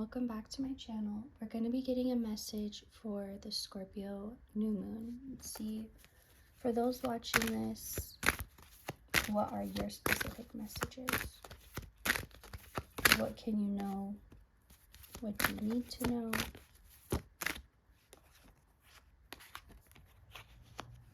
welcome back to my channel. We're going to be getting a message for the Scorpio new moon. Let's see, for those watching this, what are your specific messages? What can you know? What do you need to know?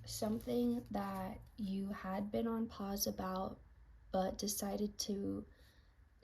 Something that you had been on pause about, but decided to,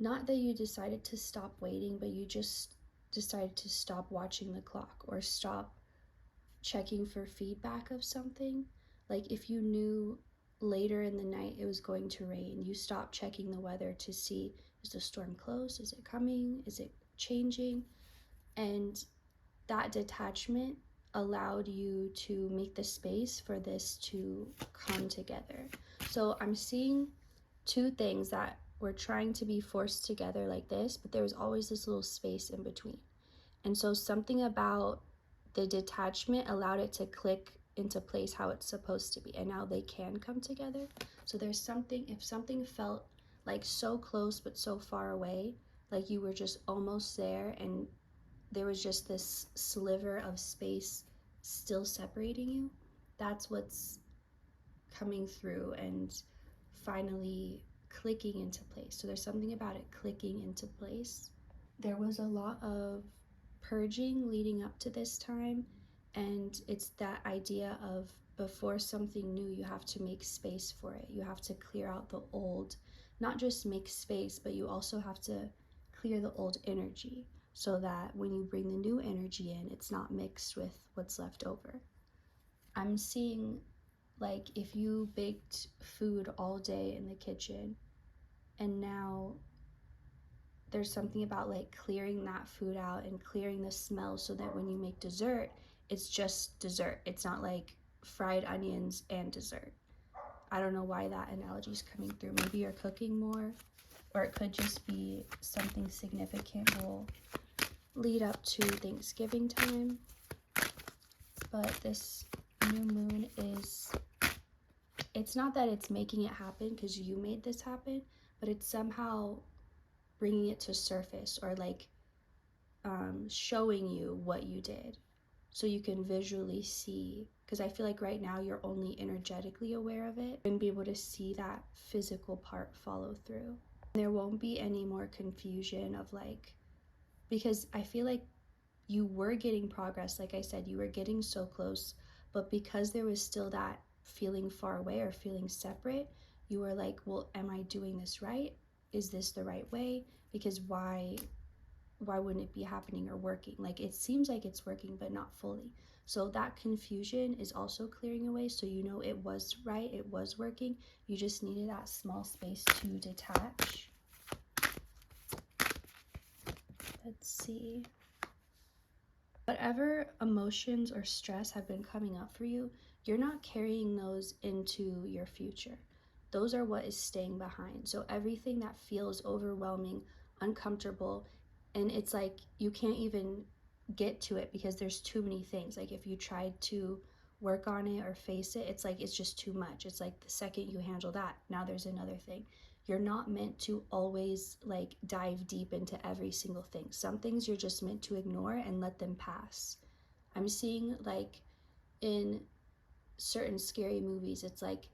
not that you decided to stop waiting, but you just decided to stop watching the clock or stop checking for feedback of something. Like if you knew later in the night it was going to rain, you stopped checking the weather to see, is the storm close? Is it coming? Is it changing? And that detachment allowed you to make the space for this to come together. So I'm seeing two things that were trying to be forced together like this, but there was always this little space in between. And so something about the detachment allowed it to click into place how it's supposed to be, and now they can come together. So there's something, if something felt like so close but so far away, like you were just almost there and there was just this sliver of space still separating you, that's what's coming through and finally clicking into place. So there's something about it clicking into place. There was a lot of purging leading up to this time, and it's that idea of before something new you have to make space for it. You have to clear out the old, not just make space, but you also have to clear the old energy so that when you bring the new energy in, it's not mixed with what's left over. I'm seeing like if you baked food all day in the kitchen and now there's something about like clearing that food out and clearing the smell so that when you make dessert, it's just dessert. It's not like fried onions and dessert. I don't know why that analogy is coming through. Maybe you're cooking more, or it could just be something significant will lead up to Thanksgiving time. But this new moon is, it's not that it's making it happen because you made this happen, but it's somehow bringing it to surface, or like showing you what you did so you can visually see, because I feel like right now you're only energetically aware of it and be able to see that physical part follow through. There won't be any more confusion of like, because I feel like you were getting progress, like I said, you were getting so close, but because there was still that feeling far away or feeling separate, you were like, well, am I doing this right? Is this the right way? Because why wouldn't it be happening or working? Like it seems like it's working but not fully. So that confusion is also clearing away, so you know it was right, it was working. You just needed that small space to detach. Let's see. Whatever emotions or stress have been coming up for you, you're not carrying those into your future. Those are what is staying behind. So everything that feels overwhelming, uncomfortable, and it's like you can't even get to it because there's too many things. Like if you tried to work on it or face it, it's like it's just too much. It's like the second you handle that, now there's another thing. You're not meant to always like dive deep into every single thing. Some things you're just meant to ignore and let them pass. I'm seeing like in certain scary movies, it's like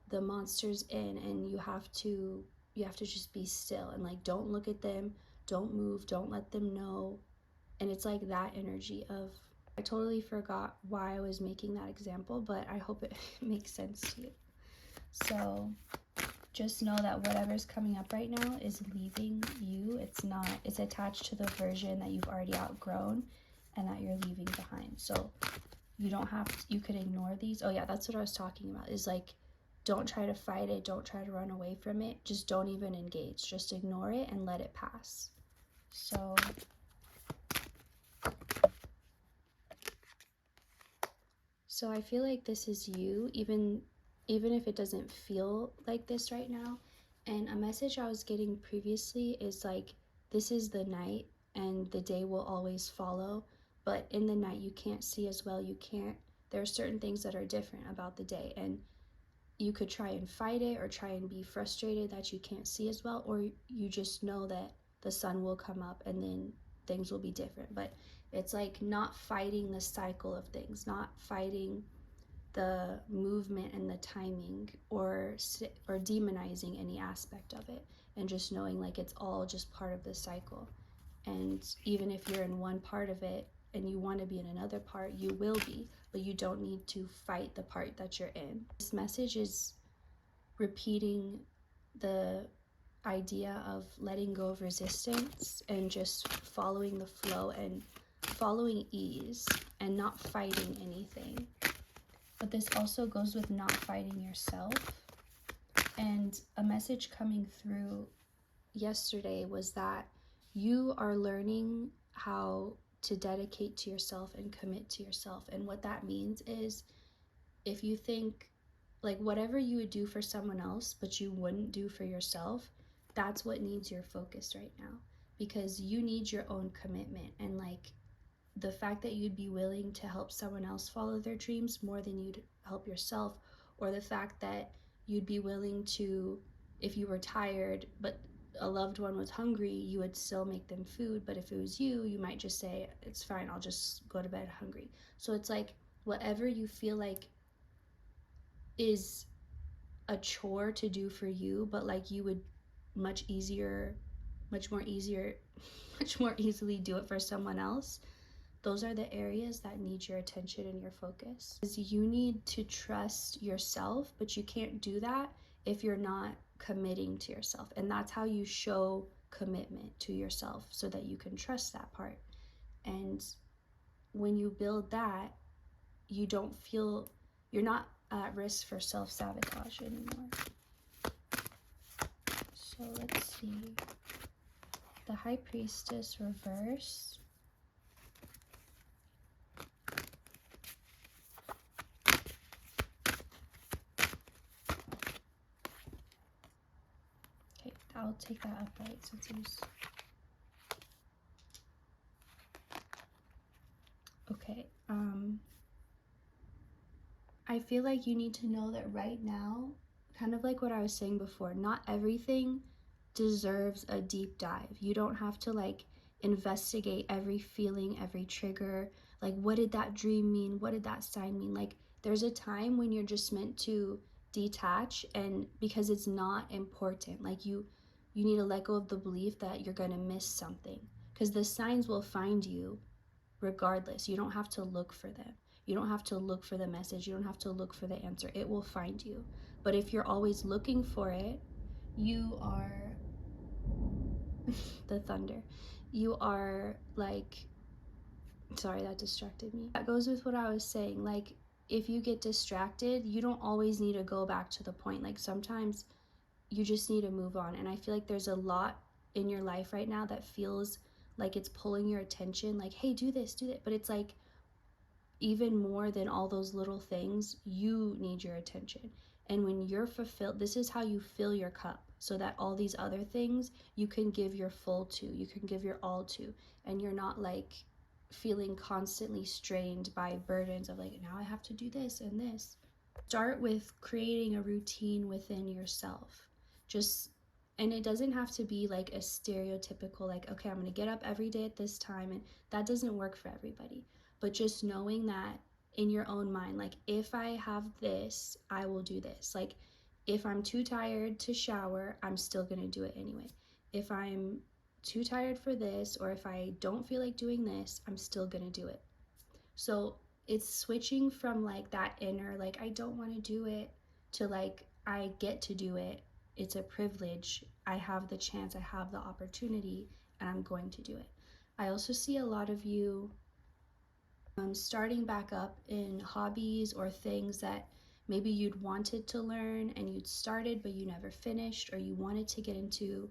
the monster's in and you have to just be still and like don't look at them, don't move, don't let them know. And it's like that energy of, I totally forgot why I was making that example, but I hope it makes sense to you. So just know that whatever's coming up right now is leaving you. It's attached to the version that you've already outgrown and that you're leaving behind. So you don't have to, you could ignore these. Oh yeah, that's what I was talking about, is like, don't try to fight it, don't try to run away from it, just don't even engage, just ignore it and let it pass. So I feel like this is you, even if it doesn't feel like this right now. And a message I was getting previously is like, this is the night and the day will always follow, but in the night you can't see as well. There are certain things that are different about the day, and you could try and fight it or try and be frustrated that you can't see as well, or you just know that the sun will come up and then things will be different. But it's like not fighting the cycle of things, not fighting the movement and the timing, or demonizing any aspect of it, and just knowing like it's all just part of the cycle. And even if you're in one part of it and you want to be in another part, you will be, but you don't need to fight the part that you're in. This message is repeating the idea of letting go of resistance and just following the flow and following ease and not fighting anything. But this also goes with not fighting yourself. And a message coming through yesterday was that you are learning how to dedicate to yourself and commit to yourself. And what that means is, if you think like whatever you would do for someone else but you wouldn't do for yourself, that's what needs your focus right now, because you need your own commitment. And like the fact that you'd be willing to help someone else follow their dreams more than you'd help yourself, or the fact that you'd be willing to, if you were tired but a loved one was hungry, you would still make them food. But if it was you, you might just say, it's fine, I'll just go to bed hungry. So it's like whatever you feel like is a chore to do for you, but like you would much more easily do it for someone else, those are the areas that need your attention and your focus. You need to trust yourself, but you can't do that if you're not committing to yourself. And that's how you show commitment to yourself, so that you can trust that part. And when you build that, you don't feel, you're not at risk for self-sabotage anymore. So let's see. The High Priestess reversed. Okay, I'll take that upright since it was... Okay, I feel like you need to know that right now, kind of like what I was saying before, not everything deserves a deep dive. You don't have to like investigate every feeling, every trigger. Like, what did that dream mean? What did that sign mean? Like, there's a time when you're just meant to detach, and because it's not important, like you need to let go of the belief that you're going to miss something, because the signs will find you regardless. You don't have to look for them. You don't have to look for the message. You don't have to look for the answer. It will find you. But if you're always looking for it, you are the thunder. You are like, sorry, that distracted me. That goes with what I was saying. Like, if you get distracted, you don't always need to go back to the point. Like, sometimes you just need to move on. And I feel like there's a lot in your life right now that feels like it's pulling your attention, like, hey, do this, do that. But it's like, even more than all those little things, you need your attention. And when you're fulfilled, this is how you fill your cup, so that all these other things you can give your full to, you can give your all to, and you're not like feeling constantly strained by burdens of like, now I have to do this and this. Start with creating a routine within yourself. Just, and it doesn't have to be like a stereotypical, like, okay, I'm going to get up every day at this time, and that doesn't work for everybody. But just knowing that in your own mind, like, if I have this, I will do this. Like, if I'm too tired to shower, I'm still going to do it anyway. If I'm too tired for this, or if I don't feel like doing this, I'm still going to do it. So it's switching from like that inner, like, I don't want to do it, to like, I get to do it. It's a privilege. I have the chance, I have the opportunity, and I'm going to do it. I also see a lot of you starting back up in hobbies or things that maybe you'd wanted to learn and you'd started but you never finished, or you wanted to get into.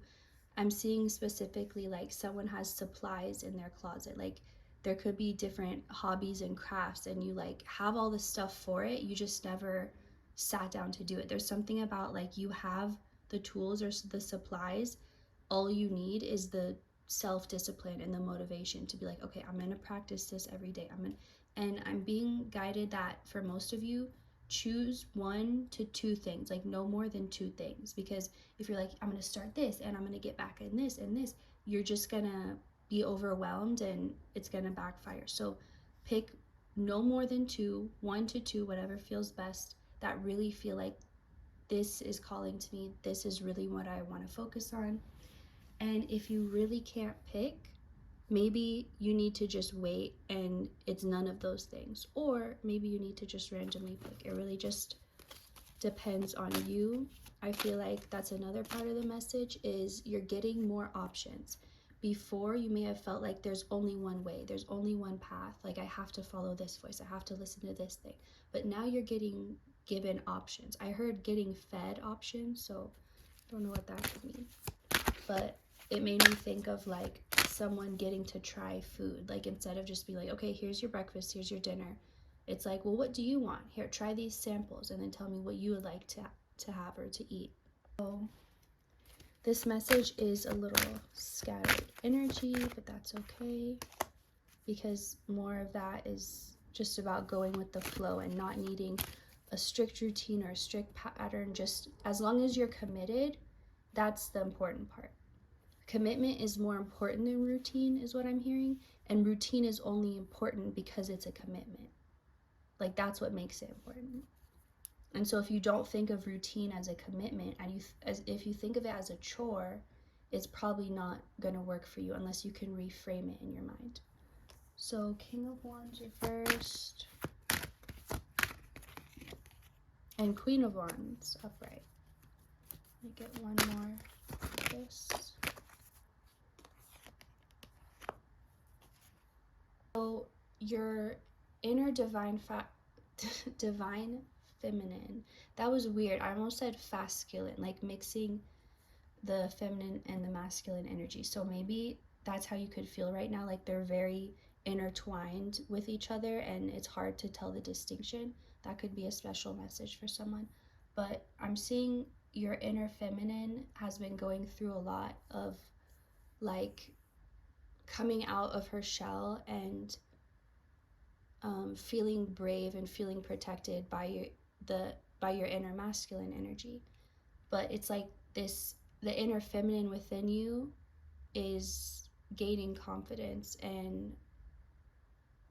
I'm seeing specifically like someone has supplies in their closet. Like, there could be different hobbies and crafts, and you like have all the stuff for it, you just never sat down to do it. There's something about like, you have the tools or the supplies, all you need is the self-discipline and the motivation to be like, okay, I'm gonna practice this every day. And I'm being guided that for most of you, choose 1 to 2 things, like no more than 2 things. Because if you're like, I'm gonna start this and I'm gonna get back in this and this, you're just gonna be overwhelmed and it's gonna backfire. So pick no more than two, 1 to 2, whatever feels best, that really feel like this is calling to me, this is really what I want to focus on. And if you really can't pick, maybe you need to just wait and it's none of those things. Or maybe you need to just randomly pick. It really just depends on you. I feel like that's another part of the message, is you're getting more options. Before, you may have felt like there's only one way, there's only one path, like I have to follow this voice, I have to listen to this thing. But now you're getting given options. I heard getting fed options, so I don't know what that could mean. But it made me think of like someone getting to try food. Like instead of just be like, okay, here's your breakfast, here's your dinner. It's like, well, what do you want? Here, try these samples and then tell me what you would like to have or to eat. So this message is a little scattered energy, but that's okay, because more of that is just about going with the flow and not needing a strict routine or a strict pattern. Just as long as you're committed, that's the important part. Commitment is more important than routine, is what I'm hearing. And routine is only important because it's a commitment. Like, that's what makes it important. And so if you don't think of routine as a commitment, and if you think of it as a chore, it's probably not going to work for you unless you can reframe it in your mind. So King of Wands reversed. And Queen of Wands upright. Let me get one more of this. So your inner divine feminine, that was weird. I almost said fasculin, like mixing the feminine and the masculine energy. So maybe that's how you could feel right now, like they're very intertwined with each other and it's hard to tell the distinction. That could be a special message for someone. But I'm seeing your inner feminine has been going through a lot of like coming out of her shell and feeling brave and feeling protected by your inner masculine energy. But it's like the inner feminine within you is gaining confidence and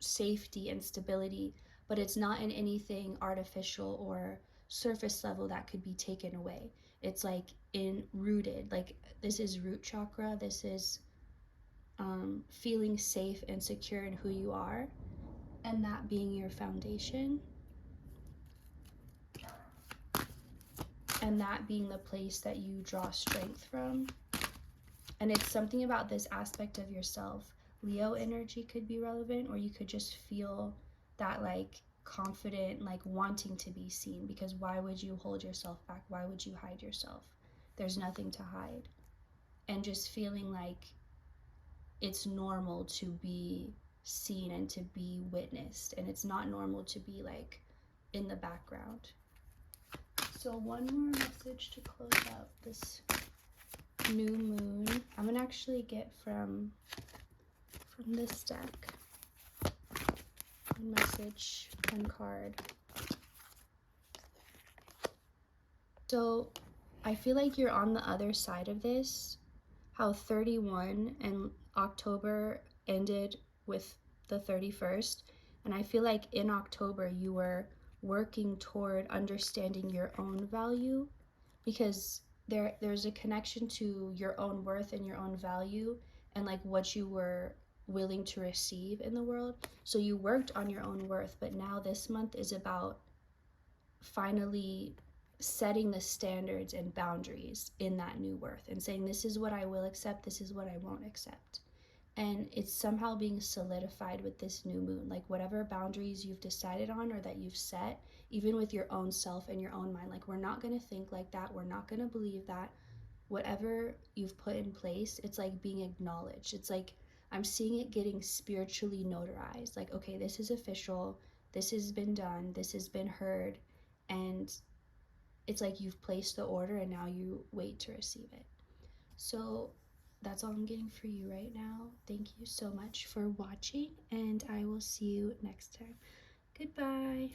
safety and stability, but it's not in anything artificial or surface level that could be taken away. It's like rooted, like this is root chakra. This is feeling safe and secure in who you are, and that being your foundation, and that being the place that you draw strength from. And it's something about this aspect of yourself. Leo energy could be relevant, or you could just feel that like confident, like wanting to be seen, because why would you hold yourself back? Why would you hide yourself? There's nothing to hide. And just feeling like it's normal to be seen and to be witnessed, and it's not normal to be like in the background. So one more message to close out this new moon. I'm gonna actually get from this deck one message, one card. So I feel like you're on the other side of this, how 31 and October ended with the 31st, and I feel like in October you were working toward understanding your own value, because there's a connection to your own worth and your own value and like what you were willing to receive in the world. So you worked on your own worth, but now this month is about finally setting the standards and boundaries in that new worth and saying, this is what I will accept, this is what I won't accept. And it's somehow being solidified with this new moon. Like whatever boundaries you've decided on or that you've set, even with your own self and your own mind, like we're not going to think like that, we're not going to believe that. Whatever you've put in place, it's like being acknowledged. It's like I'm seeing it getting spiritually notarized. Like, okay, this is official, this has been done, this has been heard, and it's like you've placed the order and now you wait to receive it. So that's all I'm getting for you right now. Thank you so much for watching, and I will see you next time. Goodbye.